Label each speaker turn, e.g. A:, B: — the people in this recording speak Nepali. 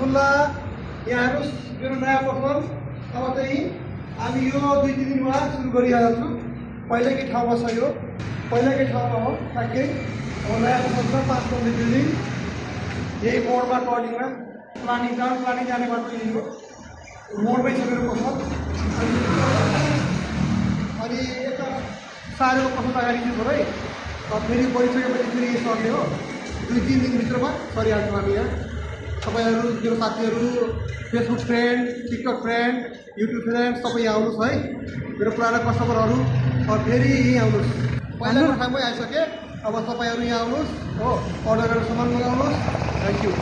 A: रसगुल्ला यहाँ हेर्नुहोस् मेरो नयाँ पसल। अब चाहिँ हामी यो 2-3 दिनमा सुरु गरिरहेको छु। पहिलेकै ठाउँमा छ यो, पहिलेकै ठाउँमा हो ठ्याक्कै। अब नयाँ पसल छ 5 तल्ले बिल्डिङ, यही मोडमा टर्निङमा प्लानिङ जाने बाटो यही हो, मोडमै छ मेरो पसल। अनि यता सारेको पसल अगाडि चाहिँ छोरो है, फेरि गइसकेपछि फेरि यही सर्ने हो। 2-3 दिनभित्रमा सरिहाल्छौँ हामी यहाँ। तपाईँहरू मेरो साथीहरू, Facebook friend, TikTok friend, YouTube friend सबै यहाँ आउनुहोस् है। मेरो पुरानो कस्टमरहरू फेरि यहीँ आउनुहोस्। पहिलाको ठाउँमै आइसकेँ, अब तपाईँहरू यहाँ आउनुहोस् हो, अर्डर गरेर सामान मगाउनुहोस्। Thank you.